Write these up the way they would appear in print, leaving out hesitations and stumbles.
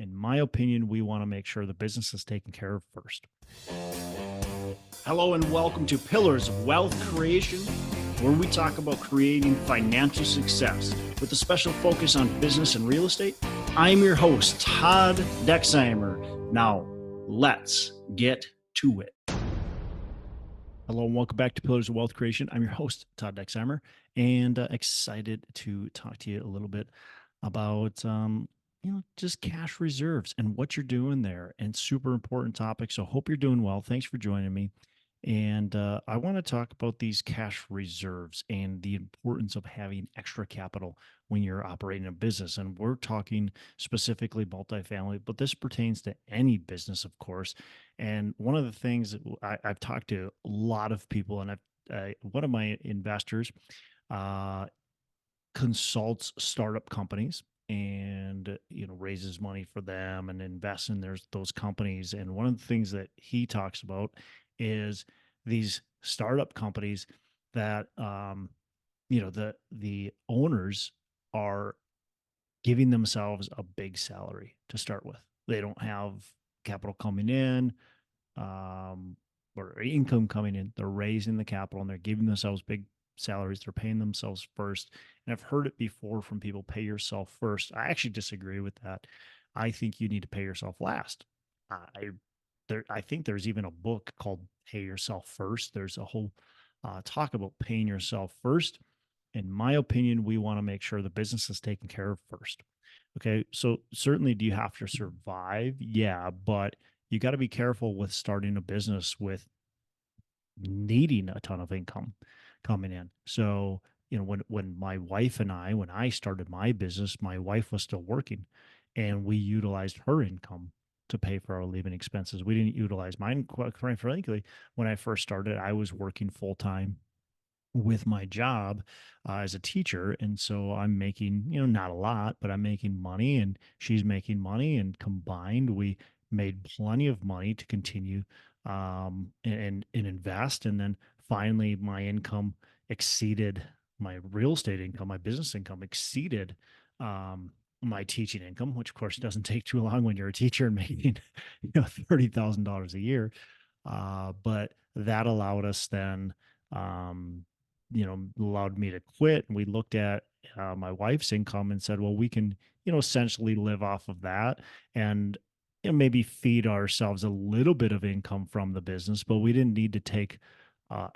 In my opinion, we want to make sure the business is taken care of first. Hello and welcome to Pillars of Wealth Creation, where we talk about creating financial success with a special focus on business and real estate. I'm your host, Todd Dexheimer. Now, let's get to it. Hello and welcome back to Pillars of Wealth Creation. I'm your host, Todd Dexheimer, and excited to talk to you a little bit about just cash reserves and what you're doing there, and super important topic. So hope you're doing well. Thanks for joining me. And I want to talk about these cash reserves and the importance of having extra capital when you're operating a business. And we're talking specifically multifamily, but this pertains to any business, of course. And one of the things that I've talked to a lot of people, and one of my investors uh, consults startup companies and raises money for them and invests in those companies. And one of the things that he talks about is these startup companies that the owners are giving themselves a big salary to start with. They don't have capital coming in, um, or income coming in. They're raising the capital and they're giving themselves big salaries. They're paying themselves first. And I've heard it before from people, pay yourself first. I actually disagree with that. I think you need to pay yourself last. I I think there's even a book called Pay Yourself First. There's a whole talk about paying yourself first. In my opinion, we want to make sure the business is taken care of first. Okay. So certainly, do you have to survive? Yeah, but you got to be careful with starting a business with needing a ton of income coming in. So, when my wife and when I started my business, my wife was still working and we utilized her income to pay for our living expenses. We didn't utilize mine. Quite frankly, when I first started, I was working full time with my job as a teacher. And so I'm making, not a lot, but I'm making money and she's making money. And combined, we made plenty of money to continue and invest. And then finally, my income exceeded my real estate income, my business income exceeded my teaching income, which of course doesn't take too long when you're a teacher and making, $30,000 a year. But that allowed us then, um, allowed me to quit. And we looked at my wife's income and said, well, we can, essentially live off of that and maybe feed ourselves a little bit of income from the business, but we didn't need to take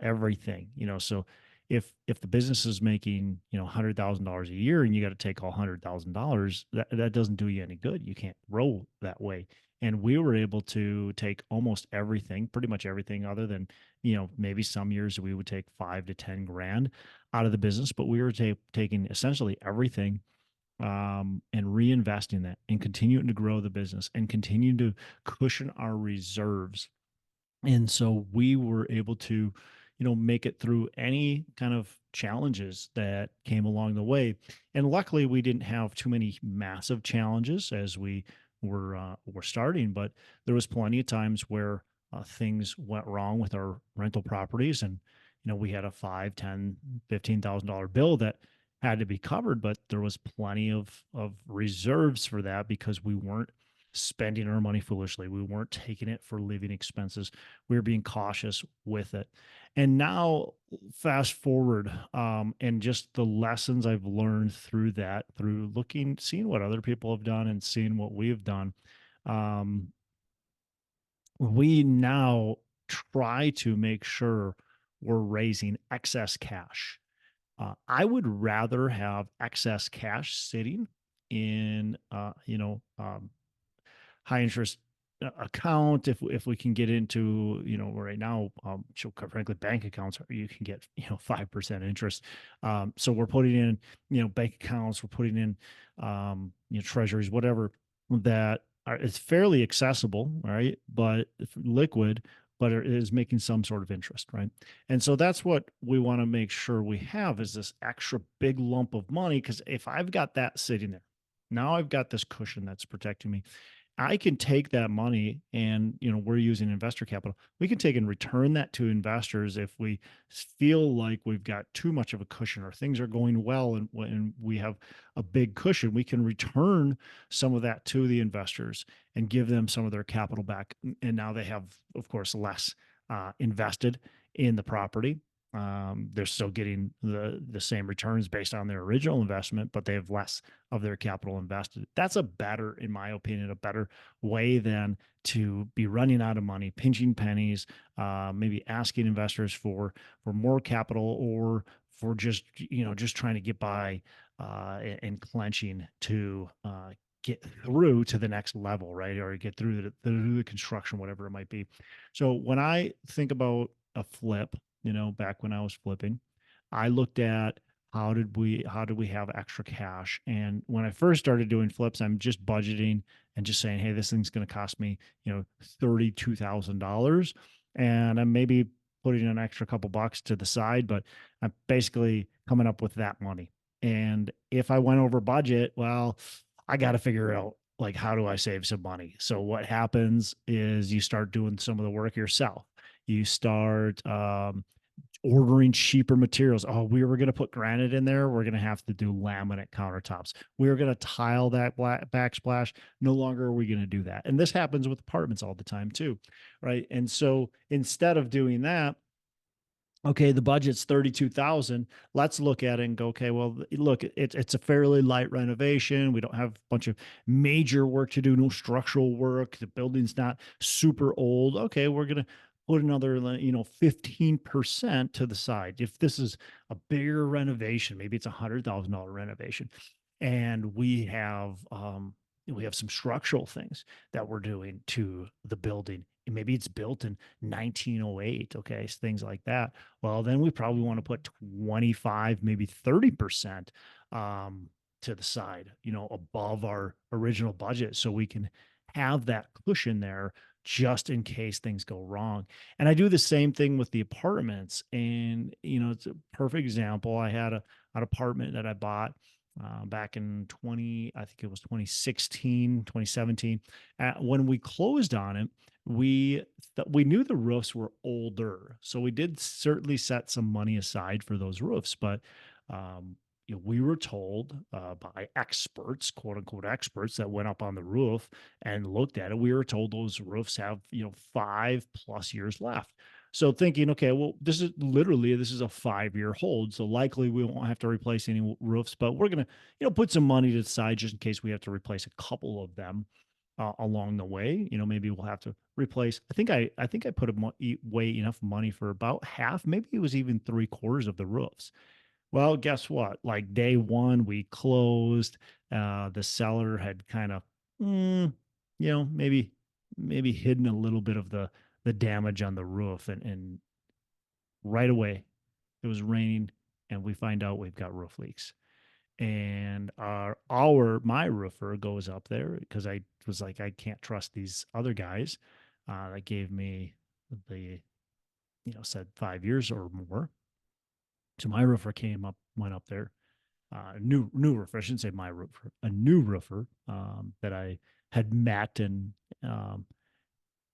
everything, So if the business is making, $100,000 a year and you got to take all $100,000, that doesn't do you any good. You can't grow that way. And we were able to take almost everything, pretty much everything, other than, maybe some years we would take 5 to 10 grand out of the business, but we were taking essentially everything and reinvesting that and continuing to grow the business and continue to cushion our reserves. And so we were able to, make it through any kind of challenges that came along the way. And luckily, we didn't have too many massive challenges as we were starting, but there was plenty of times where things went wrong with our rental properties, and we had a 5, 10, $15,000 bill that had to be covered, but there was plenty of reserves for that because we weren't spending our money foolishly. We weren't taking it for living expenses. We were being cautious with it. And now, fast forward, and just the lessons I've learned through that, through looking, seeing what other people have done and seeing what we've done, um, we now try to make sure we're raising excess cash. I would rather have excess cash sitting in, high interest account if we can get into, right now, so quite frankly, bank accounts you can get 5% interest. So we're putting in, bank accounts, we're putting in, treasuries, whatever, that it's fairly accessible, right, but liquid, but it is making some sort of interest, right? And so that's what we want to make sure we have, is this extra big lump of money, because if I've got that sitting there, now I've got this cushion that's protecting me. I can take that money and, we're using investor capital. We can take and return that to investors if we feel like we've got too much of a cushion or things are going well and when we have a big cushion, we can return some of that to the investors and give them some of their capital back. And now they have, of course, less invested in the property. They're still getting the same returns based on their original investment, but they have less of their capital invested. That's a better, in my opinion, a better way than to be running out of money, pinching pennies, maybe asking investors for more capital or for just trying to get by and clenching to get through to the next level, right? Or get through the construction, whatever it might be. So when I think about a flip, back when I was flipping, I looked at how did we have extra cash? And when I first started doing flips, I'm just budgeting and just saying, hey, this thing's going to cost me, $32,000. And I'm maybe putting an extra couple bucks to the side, but I'm basically coming up with that money. And if I went over budget, well, I got to figure out like how do I save some money? So what happens is you start doing some of the work yourself. You start ordering cheaper materials. Oh, we were going to put granite in there. We're going to have to do laminate countertops. We were going to tile that backsplash. No longer are we going to do that. And this happens with apartments all the time too, right? And so instead of doing that, okay, the budget's 32,000. Let's look at it and go, okay, well, look, it's a fairly light renovation. We don't have a bunch of major work to do, no structural work. The building's not super old. Okay, we're gonna put another, 15% to the side. If this is a bigger renovation, maybe it's $100,000 renovation, and we have some structural things that we're doing to the building. And maybe it's built in 1908, okay, things like that. Well, then we probably want to put 25, maybe 30% to the side, above our original budget so we can have that cushion there just in case things go wrong. And I do the same thing with the apartments. And, it's a perfect example. I had an apartment that I bought back in I think it was 2016, 2017. When we closed on it, we knew the roofs were older, so we did certainly set some money aside for those roofs. But we were told by experts, quote unquote experts, that went up on the roof and looked at it. We were told those roofs have 5+ years left. So thinking, okay, well, this is a 5-year hold, so likely we won't have to replace any roofs, but we're gonna put some money to the side just in case we have to replace a couple of them along the way. Maybe we'll have to replace. I think I put away enough money for about half, maybe it was even 3/4 of the roofs. Well, guess what? Like day one, we closed. The seller had kind of, maybe hidden a little bit of the damage on the roof, and right away it was raining, and we find out we've got roof leaks. And my roofer goes up there because I was like, I can't trust these other guys that gave me the, said 5 years or more. So my roofer went up there, new roofer. I shouldn't say my roofer, a new roofer that I had met, um,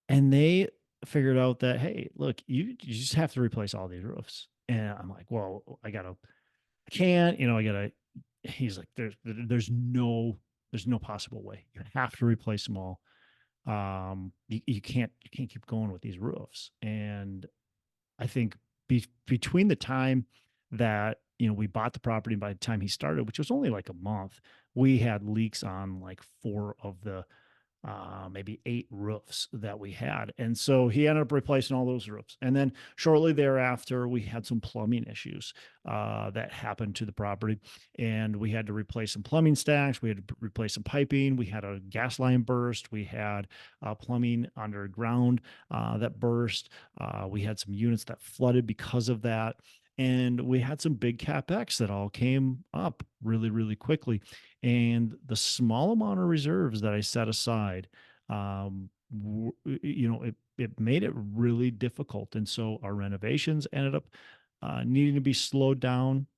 and they figured out that, hey, look, you just have to replace all these roofs. And I'm like, well, I can't, I gotta. He's like, there's no possible way. You have to replace them all. You can't keep going with these roofs. And I think between the time that we bought the property and by the time he started, which was only like a month, we had leaks on like four of the maybe 8 roofs that we had. And so he ended up replacing all those roofs. And then shortly thereafter, we had some plumbing issues that happened to the property. And we had to replace some plumbing stacks. We had to replace some piping. We had a gas line burst. We had plumbing underground that burst. We had some units that flooded because of that. And we had some big capex that all came up really, really quickly. And the small amount of reserves that I set aside, it made it really difficult. And so our renovations ended up needing to be slowed down.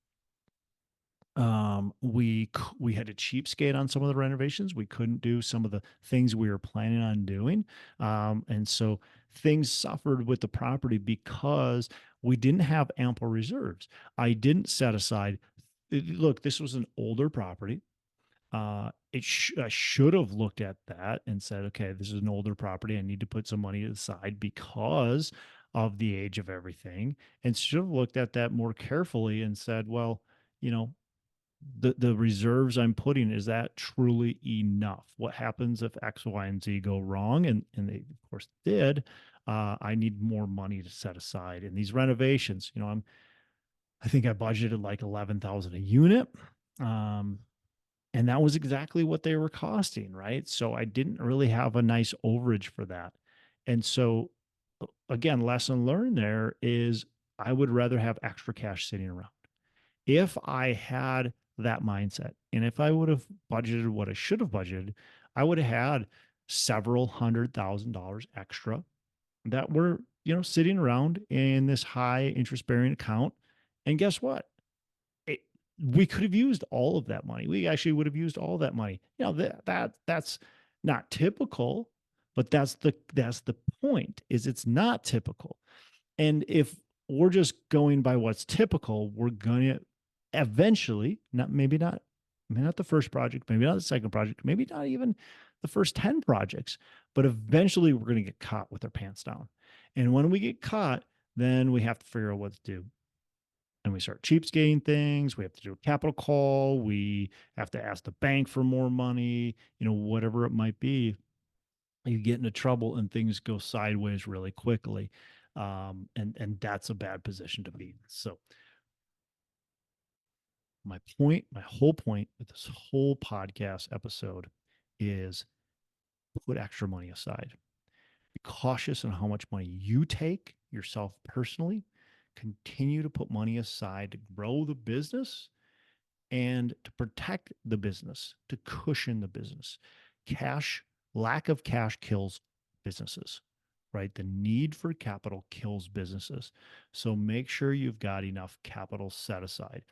We had to cheapskate on some of the renovations. We couldn't do some of the things we were planning on doing. And so things suffered with the property because we didn't have ample reserves. I didn't set aside, look, this was an older property. I should have looked at that and said, okay, this is an older property. I need to put some money aside because of the age of everything. And should have looked at that more carefully and said, well, you know, the reserves I'm putting, is that truly enough? What happens if X, Y, and Z go wrong? And they of course did. I need more money to set aside. And these renovations, I think I budgeted like 11,000 a unit. Um, and that was exactly what they were costing, right? So I didn't really have a nice overage for that. And so again, lesson learned there is I would rather have extra cash sitting around. If I had that mindset and if I would have budgeted what I should have budgeted, I would have had several $100,000 extra that were, sitting around in this high interest bearing account. And guess what? It, we could have used all of that money. We actually would have used all that money. That's not typical, but that's the point, is it's not typical. And if we're just going by what's typical, we're going to eventually, maybe not the first project, maybe not the second project, maybe not even the first 10 projects, but eventually we're going to get caught with our pants down. And when we get caught, then we have to figure out what to do. And we start cheapskating things. We have to do a capital call. We have to ask the bank for more money, whatever it might be. You get into trouble and things go sideways really quickly. And that's a bad position to be in. So my whole point with this whole podcast episode is put extra money aside. Be cautious on how much money you take yourself personally. Continue to put money aside to grow the business and to protect the business, to cushion the business. Lack of cash kills businesses, right? The need for capital kills businesses. So make sure you've got enough capital set aside.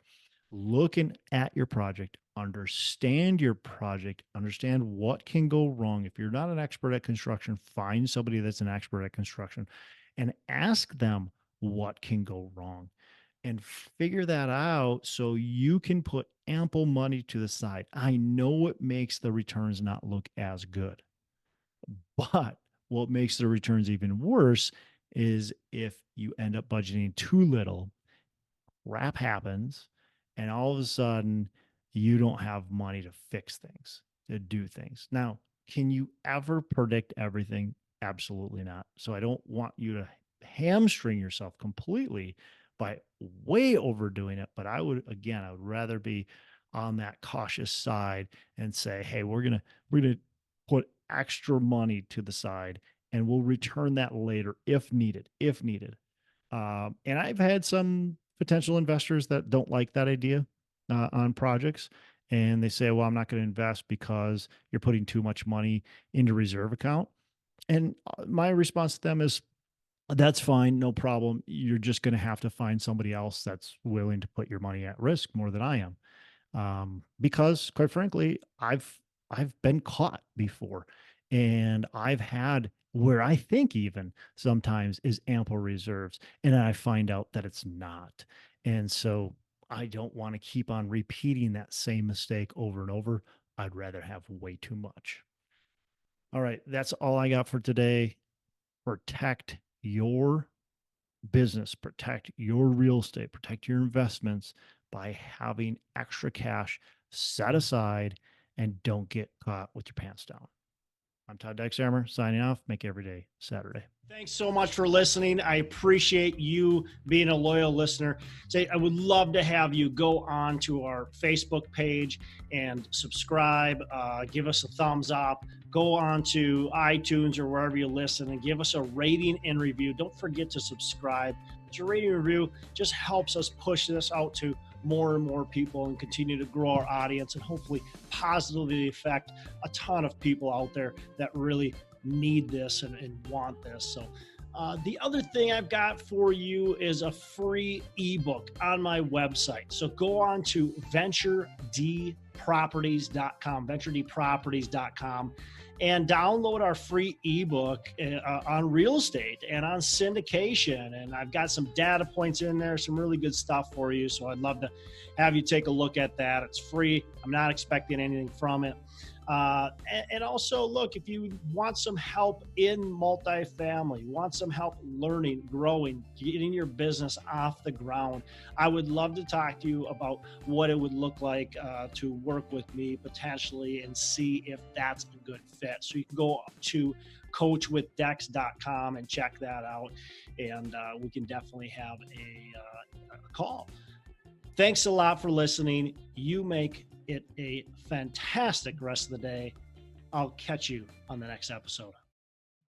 Looking at your project, understand your project, understand what can go wrong. If you're not an expert at construction, find somebody that's an expert at construction and ask them what can go wrong and figure that out so you can put ample money to the side. I know it makes the returns not look as good, but what makes the returns even worse is if you end up budgeting too little, crap happens, and all of a sudden you don't have money to fix things, to do things. Now, can you ever predict everything? Absolutely not. So I don't want you to hamstring yourself completely by way overdoing it. But I would rather be on that cautious side and say, hey, we're gonna put extra money to the side and we'll return that later if needed. And I've had some potential investors that don't like that idea on projects. And they say, well, I'm not going to invest because you're putting too much money into reserve account. And my response to them is, that's fine, no problem. You're just going to have to find somebody else that's willing to put your money at risk more than I am. Because quite frankly, I've been caught before, and I've had where I think even sometimes is ample reserves, and I find out that it's not. And so I don't want to keep on repeating that same mistake over and over. I'd rather have way too much. All right, that's all I got for today. Protect your business, protect your real estate, protect your investments by having extra cash set aside, and don't get caught with your pants down. I'm Todd Dexhammer signing off. Make every day Saturday. Thanks so much for listening. I appreciate you being a loyal listener. I would love to have you go on to our Facebook page and subscribe, give us a thumbs up, go on to iTunes or wherever you listen and give us a rating and review. Don't forget to subscribe. Your rating and review just helps us push this out to more and more people and continue to grow our audience and hopefully positively affect a ton of people out there that really need this and want this. So The other thing I've got for you is a free ebook on my website. So go on to venturedproperties.com, venturedproperties.com, and download our free ebook on real estate and on syndication. And I've got some data points in there, some really good stuff for you. So I'd love to have you take a look at that. It's free. I'm not expecting anything from it. And also, look, if you want some help in multifamily, you want some help learning, growing, getting your business off the ground, I would love to talk to you about what it would look like to work with me potentially and see if that's a good fit. So you can go to coachwithdex.com and check that out. And we can definitely have a call. Thanks a lot for listening. You make it a fantastic rest of the day. I'll catch you on the next episode.